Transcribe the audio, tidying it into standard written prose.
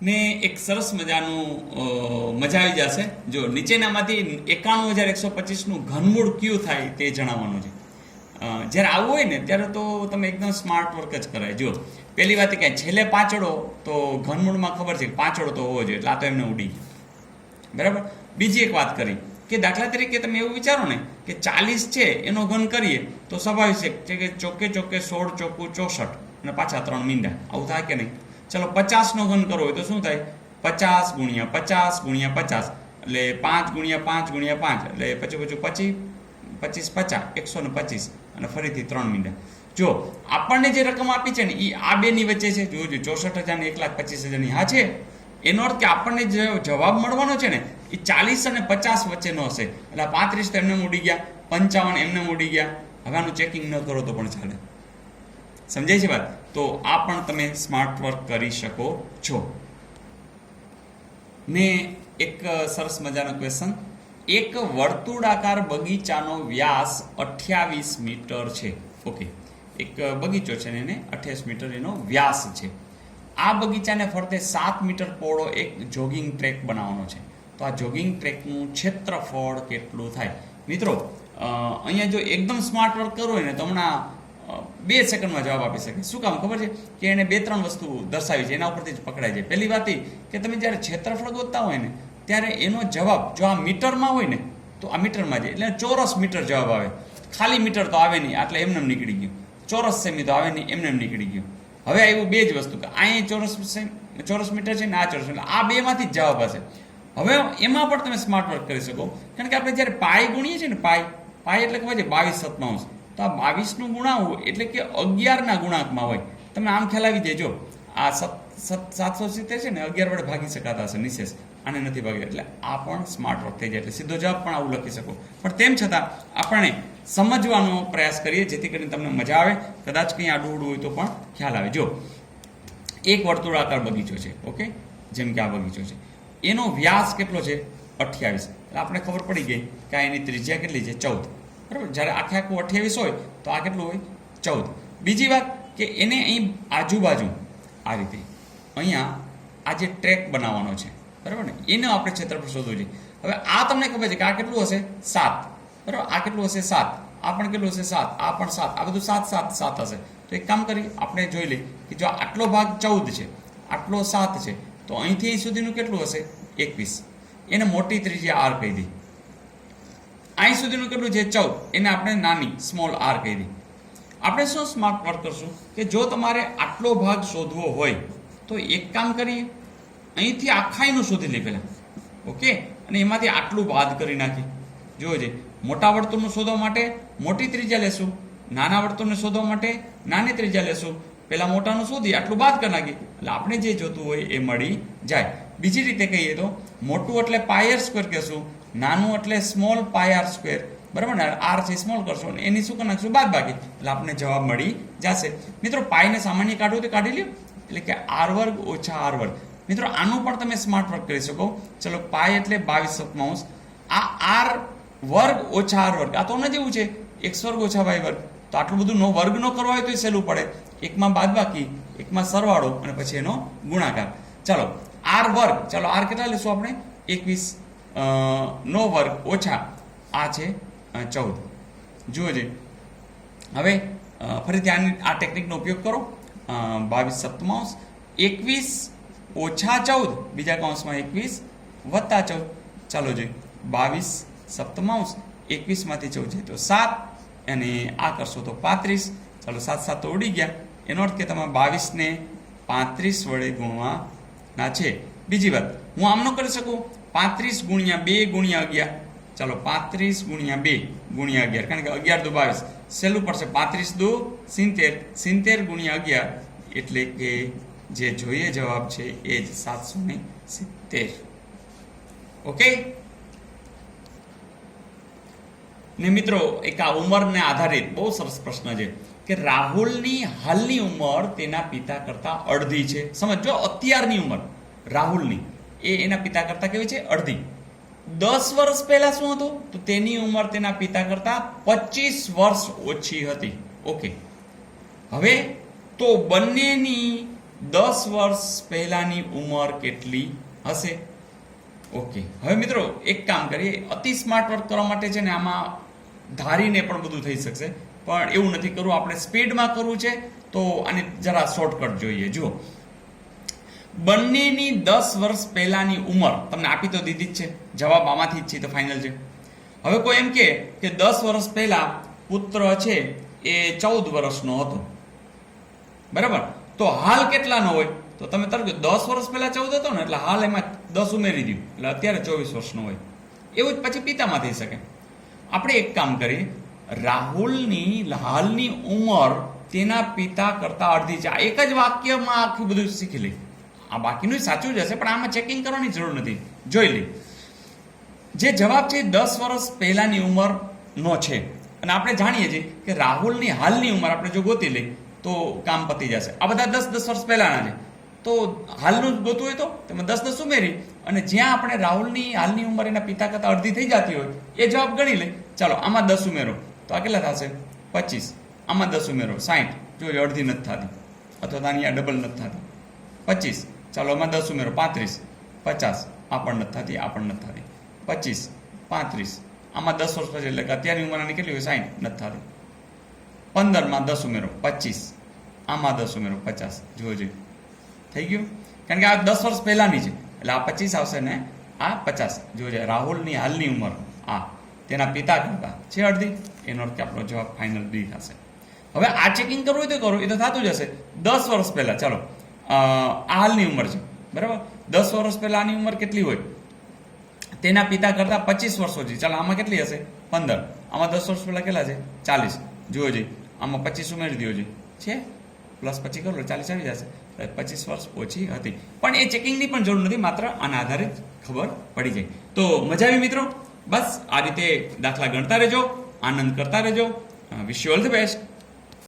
ને એક સરસ મજાનું મજા આવી જશે. જો નીચેનામાંથી 91,125નું ઘનમૂળ કયું થાય તે જણાવવાનું છે. જ્યારે આવું હોય ને ત્યારે તો તમે એકદમ સ્માર્ટ વર્ક જ કરાય. જો પહેલી વાત કે છેલ્લે પાંચડો તો ઘનમૂળમાં ખબર છે કે પાંચડો તો હોવો જોઈએ, એટલે આ તો એમને ઉડી ગયો. બરાબર. બીજી એક વાત કરી કે દાખલા તરીકે તમે એવું વિચારો ને કે 40 છે એનો ઘન કરીએ તો સ્વાભાવિક છે કે ચોકે 16 ચોકું 64 અને પાછા 3 મીંડા. આવું થાય કે નહીં? ચલો 50નો ઘન કરવો હોય તો શું થાય? 50 ગુણ્યા 50 ગુણ્યા 50 એટલે 5 ગુણ્યા 5 ગુણ્યા 5 એટલે પછી 25 50 125 અને ફરીથી 3 મીંડા. જો આપણને જે રકમ આપી છે ને એ આ બેની વચ્ચે છે. જોજો 64,000 ને 1,25,000 હા છે. એનો અર્થ કે આપણને જે જવાબ મળવાનો છે ને એ 40 અને 50 વચ્ચેનો હશે. એટલે 35 તો એમને ઉડી ગયા, 55 એમને ઉડી ગયા. હવે આનું ચેકિંગ ન કરો તો પણ ચાલે. સમજાય છે વાત? તો આ પણ તમે સ્માર્ટ વર્ક કરી શકો છો. ને એક સરસ મજાનો ક્વેશ્ચન, એક વર્તુળાકાર બગીચાનો વ્યાસ 28 મીટર છે. ઓકે, એક બગીચો છે ને એને 28 મીટર એનો વ્યાસ છે. આ બગીચાને ફરતે 7 મીટર પહોળો એક જોગિંગ ટ્રેક બનાવવાનો છે. તો આ જોગિંગ ટ્રેકનું ક્ષેત્રફળ કેટલું થાય? મિત્રો અહીંયા જો એકદમ સ્માર્ટ વર્ક કરવું હોય ને તો હમણાં 2 સેકન્ડમાં જવાબ આપી શકે. શું કામ ખબર છે? કે એને 2-3 વસ્તુ દર્શાવી છે, એના ઉપરથી જ પકડાય છે. પહેલી વાત એ કે તમે જ્યારે ક્ષેત્રફળ ગોતતા હોય ને ત્યારે એનો જવાબ જો આ મીટરમાં હોય ને તો આ મીટરમાં જાય એટલે ચોરસ મીટર જવાબ આવે. ખાલી મીટર તો આવે નહીં, એટલે એમને નીકળી ગયું. ચોરસ સેમી તો આવે નહીં, એમને નીકળી ગયું. હવે આવ્યું 2 જ વસ્તુ કે અહીંયા ચોરસ મીટર છે ને આ ચોરસ મીટર, આ બેમાંથી જ જવાબ હશે. હવે એમાં પણ તમે સ્માર્ટ વર્ક કરી શકો, કારણ કે આપણે જ્યારે પાઈ ગુણીએ છીએ ને પાઈ એટલે ખબર છે 22/7, તો આ 22નું ગુણાવું એટલે કે 11ના ગુણાંકમાં હોય. તમે આમ ખ્યાલ આવી જાય. જો આ 770 છે ને 11 વડે ભાગી શકાતા હશે નિશેષ, આને નથી ભાગ્યા, એટલે આ પણ સ્માર્ટ વર્ક થઈ જાય. એટલે સીધો જવાબ પણ આવું લખી શકો. પણ તેમ છતાં આપણે સમજવાનો પ્રયાસ કરીએ જેથી કરીને તમને મજા આવે. કદાચ કંઈ આડું હોય તો પણ ખ્યાલ આવે. જો એક વર્તુળાકાર બગીચો છે, ઓકે, જેમ કે આ બગીચો છે, એનો વ્યાસ કેટલો છે? 28. એટલે આપણે ખબર પડી ગઈ કે આ એની ત્રિજ્યા કેટલી છે? 14. બરાબર. જ્યારે આખે આખું 28 હોય તો આ કેટલું હોય? 14. બીજી વાત કે એને અહીં આજુબાજુ આ રીતે અહીંયા આ જે ટ્રેક બનાવવાનો છે, બરાબર ને, એનો આપણે ક્ષેત્રફળ શોધવું છે. હવે આ તમને ખબર છે કે આ કેટલું હશે? 7. બરાબર. આ કેટલું હશે? 7. આ પણ કેટલું હશે? 7. આ પણ 7. આ બધું 7 7 7 હશે. તો એક કામ કરી આપણે જોઈ લઈએ કે જો આટલો ભાગ 14 છે, આટલો 7 છે, તો અહીંથી અહીં સુધીનું કેટલું હશે? 21. એને મોટી ત્રિજ્યા r કહી દઈ. અહીં સુધીનું કેટલું છે? 14. એને આપણે નાની સ્મોલ r કહી દઈ. આપણે શું સ્માર્ટ વર્ક કરશું કે જો તમારે આટલો ભાગ શોધવો હોય તો એક કામ કરીએ, અહીંથી આખાઈનું શોધી લઈ પહેલાં, ઓકે, અને એમાંથી આટલું બાદ કરી નાખી. જોજે, મોટા વર્તુળનું શોધવા માટે મોટી ત્રિજ્યા લેશું, નાના વર્તુળને શોધવા માટે નાની ત્રિજ્યા લેશું. પહેલાં મોટાનું શોધી આટલું બાદ કરી નાખી એટલે આપણે જે જોતું હોય એ મળી જાય. બીજી રીતે કહીએ તો મોટું એટલે પાયર સ્ક્વેર કહેશું, નાનું એટલે સ્મોલ પાયર સ્ક્વેર, બરાબર ને, આર છે સ્મોલ કરશો અને એની શું કરી નાખશું? બાદ બાકી, એટલે આપણને જવાબ મળી જશે. મિત્રો પાઈને સામાન્ય કાઢવું તો કાઢી લ્યો, એટલે કે r² ઓછા r². મિત્રો આનું પણ તમે સ્માર્ટ વર્ક કરી શકો. ચલો, પાય એટલે 22/7, આ r² ઓછા r², આ તો ન જેવું છે x² ઓછા y². તો આટલું બધું વર્ગ નો કરવા હોય તો એ સહેલું પડે. એકમાં બાદબાકી, એકમાં સરવાળો અને પછી એનો ગુણાકાર. ચાલો r², ચાલો r કેટલા લેશું આપણે? 21 નો વર્ગ ઓછા આ છે 14. જુઓજે, હવે ફરીથી આ ટેકનિકનો ઉપયોગ કરો. 22/7, 21 ઓછા 14, બીજા કૌંસમાં 21 વત્તા 14. ચાલો જોઈએ, 22/7, 21માંથી 14 છે તો 7, અને આ કરશો તો 35. ચાલો 7 7 તો ઉડી ગયા. એનો અર્થ કે તમે 22ને 35 વડે ગુણવાના છે. બીજી વાત, હું આમ ન કરી શકું 35 ગુણ્યા 2 ગુણ્યા 11. ચાલો 35 ગુણ્યા 2 ગુણ્યા 11, કારણ કે 11 દુ 22, સહેલું પડશે. 35 દુ 70, 70 ગુણ્યા 11, એટલે કે જે જોઈએ જવાબ છે એ જ 770. ઓકે ને મિત્રો, એક આ ઉંમરને આધારિત બહુ સરસ પ્રશ્ન છે કે રાહુલની હાલની ઉંમર તેના પિતા કરતા અડધી છે. સમજો, અત્યારની ઉંમર રાહુલની એ એના પિતા કરતા કેવી છે? અડધી. 10 વર્ષ પહેલા શું હતું? તો તેની ઉંમર તેના પિતા કરતા 25 વર્ષ ઓછી હતી. ઓકે, હવે તો બંનેની 10 વર્ષ પહેલાની ઉંમર કેટલી હશે? ઓકે, હવે મિત્રો એક કામ કરીએ, અતિ સ્માર્ટ વર્ક કરવા માટે છે ને આમાં ધારીને પણ બધું થઈ શકશે, પણ એવું નથી કરવું, આપણે સ્પીડમાં કરવું છે તો આને જરા શોર્ટકટ જોઈએ. જુઓ, બંનેની 10 વર્ષ પહેલાની ઉંમર તમને આપી તો દીધી જ છે, જવાબ આમાંથી જ છે તો ફાઇનલ છે. હવે કોઈ એમ કે 10 વર્ષ પહેલા પુત્ર છે એ 14 વર્ષનો હતો, બરાબર, તો હાલ કેટલાનો હોય? તો તમે તરત 10 વર્ષ પહેલા 14 હતો ને, એટલે હાલ એમાં 10 ઉમેરી દઉં એટલે અત્યારે 24 વર્ષનો હોય. એવું જ પછી પિતામાં થઈ શકે. આપણે એક કામ કરીએ, રાહુલની હાલની ઉંમર તેના પિતા કરતા અડધી છે. આ એક જ વાક્યમાં આખું બધું શીખી લઈ. આ બાકીનું સાચું જ હશે, પણ આમાં ચેકિંગ કરવાની જરૂર નથી, જોઈ લઈ. જે જવાબ છે 10 વર્ષ પહેલાની ઉંમરનો છે, અને આપણે જાણીએ છીએ કે રાહુલની હાલની ઉંમર આપણે જો ગોતી લઈ તો કામ પતી જશે. આ બધા 10 વર્ષ પહેલાના છે, તો હાલનું જ ગોતવું હોય તો તમે 10 ઉમેરી અને જ્યાં આપણે રાહુલની હાલની ઉંમર એના પિતા કરતા અડધી થઈ જતી હોય એ જવાબ ગણી લે. ચાલો આમાં 10 ઉમેરો તો આ કેટલા થશે? 25. આમાં 10 ઉમેરો 60. જો અડધી નથી થતી, અથવા તો અહીંયા ડબલ નથી થતી. 25. ચાલો આમાં 10 ઉમેરો 35. 50. આ પણ નથી થતી, આ પણ નથી થતી. 25, 35. આમાં 10 વર્ષ પછી, એટલે કે અત્યારની ઉંમર આની કેટલી હોય? 60. નથી થતી. 15માં 10 ઉમેરો 25. આમાં 10 ઉમેરો 50. જોજો થઈ ગયું, કારણ કે આ 10 વર્ષ પહેલાની છે, એટલે આ 25 આવશે ને આ 50. જોજે રાહુલની હાલની ઉંમર આ તેના પિતા કરતા છે અડધી, એનો અર્થ આપણો જવાબ ફાઇનલ ડી થશે. હવે આ ચેકિંગ કરવું હોય તો કરો, એ તો થતું જ હશે. 10 વર્ષ પહેલા, ચાલો આ હાલની ઉંમર છે, બરાબર, 10 વર્ષ પહેલા આની ઉંમર કેટલી હોય? તેના પિતા કરતા 25 વર્ષ ઓછી. ચાલો આમાં કેટલી હશે? 15. આમાં 10 વર્ષ પહેલા કેટલા છે? 40. જુઓ જી, આમાં 25 ઉમેરી દો છે, પ્લસ પછી કરો 40 આવી જશે. 25 વર્ષ ઓછી હતી, પણ એ ચેકિંગની પણ જરૂર નથી, માત્ર આના આધારિત ખબર પડી જાય. તો મજા આવી મિત્રો. બસ આ રીતે દાખલા ગણતા રહેજો, આનંદ કરતા રહેજો. Wish you all the best.